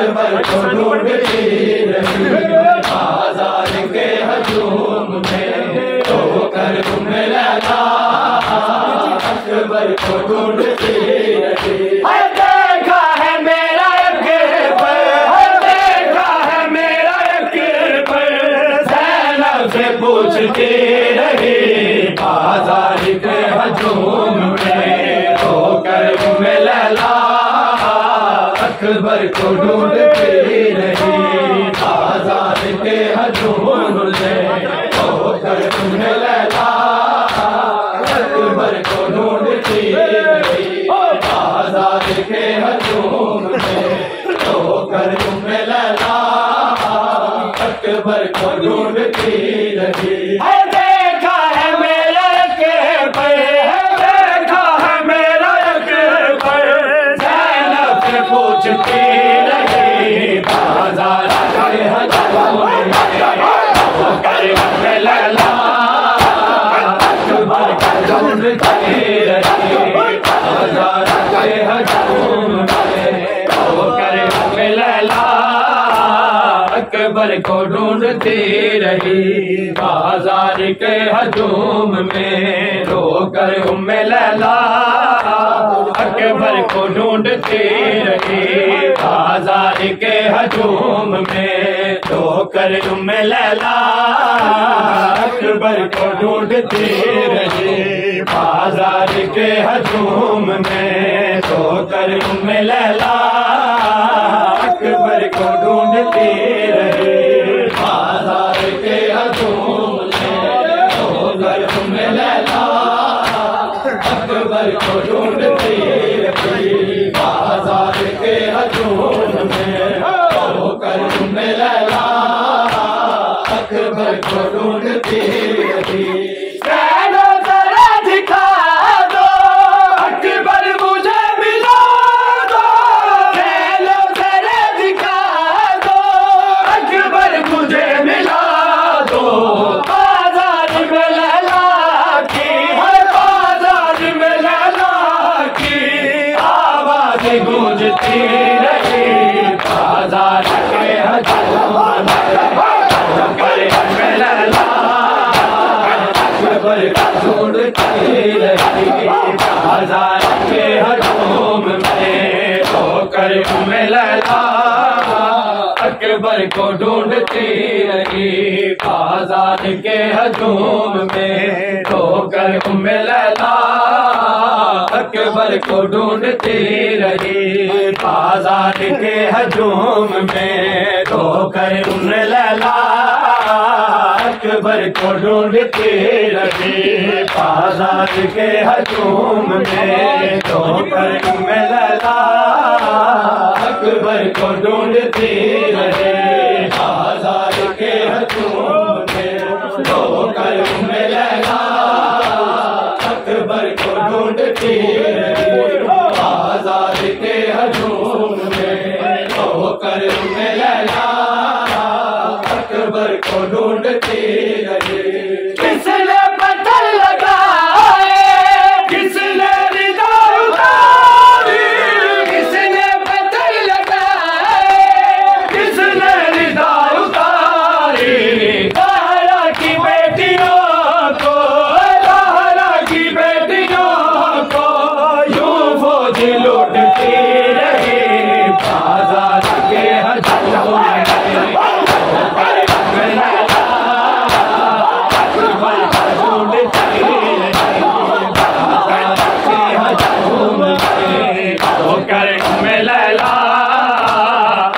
अकबर को ढूंढती रही बाजार के हजूम में होकर उम्मे लैला अकबर को ढूंढती रही। देखा है मेरा अकबर, देखा है मेरा अकबर, ज़ैनब से पूछती रही बाजार के हजूम में होकर उम्मे लैला अकबर को ढूंढती रही बाजार के हजूम में होकर उम्मे लैला अकबर को ढूंढती रही बाजार के हजूम में होकर उम्मे लैला अकबर को ढूंढती रही। देखा है मेरा अकबर, देखा है मेरा अकबर, ज़ैनब से पूछती रही बाजार के हजूम में होकर उम्मे लैला अकबर को ढूंढती रही बाजार के हजूम में होकर उम्मे लैला अकबर को ढूंढती रही बाजार के हजूम में होकर उम्मे लैला अकबर को ढूंढती रही बाजार के हजूम में होकर उम्मे लैला अकबर को ढूंढती रही बाजार के हजूम में होकर उम्मे लैला अकबर को ढूंढती रही बाजार के हजूम में होकर उम्मे लैला अकबर को ढूंढती रही बाजार के हजूम में होकर उम्मे लैला अकबर को ढूंढती रही। गूंजती रही बाजार के हजूम में लैला अकबर को ढूंढती रही बाजार के हजूम में होकर उम्मे लैला अकबर को ढूंढती रही बाजार के हजूम में होकर उम्मे लैला अकबर को ढूंढती रही बाजार के हजूम में होकर उम्मे लैला अकबर को ढूंढती रही बाजार के हजूम में होकर उम्मे लैला अकबर को ढूंढती रही बाजार के हजूम में होकर उम्मे लैला अकबर को ढूंढती रही बाजार के हजूम में होकर उम्मे लैला अकबर को ढूंढती रही। किसने पत्थर लगाए, किसने रिदा उतारी, किसने पत्थर लगाए, किसने रिदा उतारी, ज़हरा की बेटियों को, ज़हरा की बेटियों को यूं फौज लूटती रही बाजार के हजूम में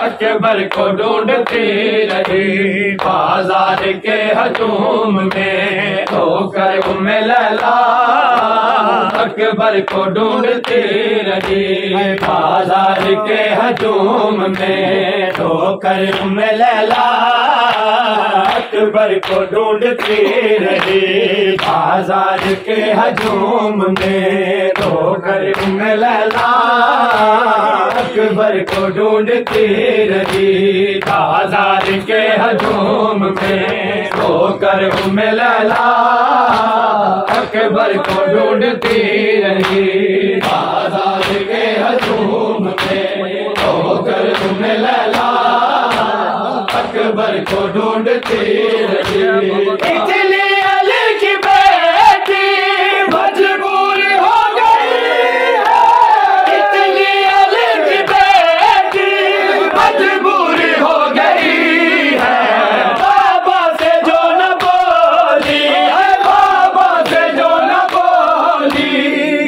अकबर को ढूंढती रही बाजार के हजूम में होकर उम्मे लैला अकबर को ढूंढती रही बाजार के हजूम में होकर उम्मे लैला अकबर को ढूंढती रही बाजार के हजूम में होकर उम्मे लैला अकबर को ढूंढती रही बाजार के हजूम में होकर उम्मे लैला अकबर को ढूंढती रही बाजार के हजूम में होकर उम्मे लैला अकबर को ढूंढती रही। इतनी अली की बेटी मजबूर हो गई है, इतनी अली की बेटी मजबूर हो गई है। बाबा से जो न बोली है, बाबा से जो न बोली,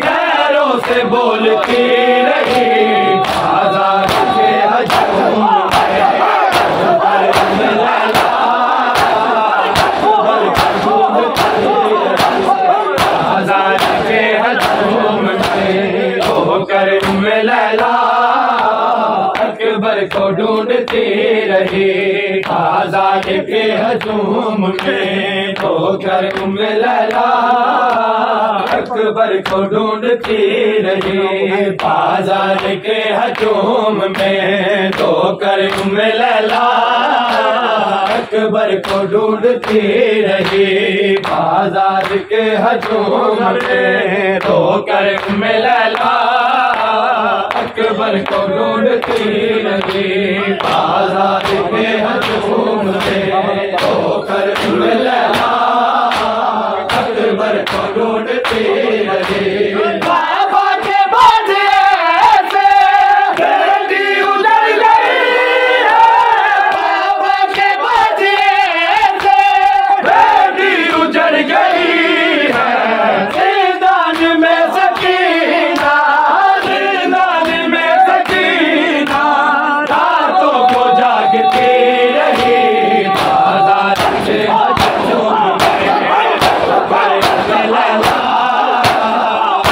गैरों से बोलती रही। आजाद के हजूम होकर उम्मे लैला अकबर को ढूंढती रही। आजाद के हजूम में होकर उम्मे लैला अकबर को ढूंढती रही। आजाद के हजूम में होकर उम्मे लैला अकबर को ढूंढती रही। आजाद के हजूम में होकर उम्मे लैला अकबर को ढूंढती रही। आजाद के हजूम में होकर उम्मे लैला अकबर को ढूंढती रही। बाबा के बाजे से बेटी उजड़ गई है, बाबा के बाजे से बेटी उजड़ गई है। जिंदान में सकीना, जिंदान में सकीना रातों को जागती रही। आजाद के हजूम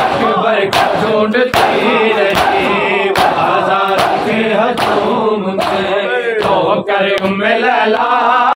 अकबर को ढूंढती रही। आजाद के हजूम में होकर उम्मे लैला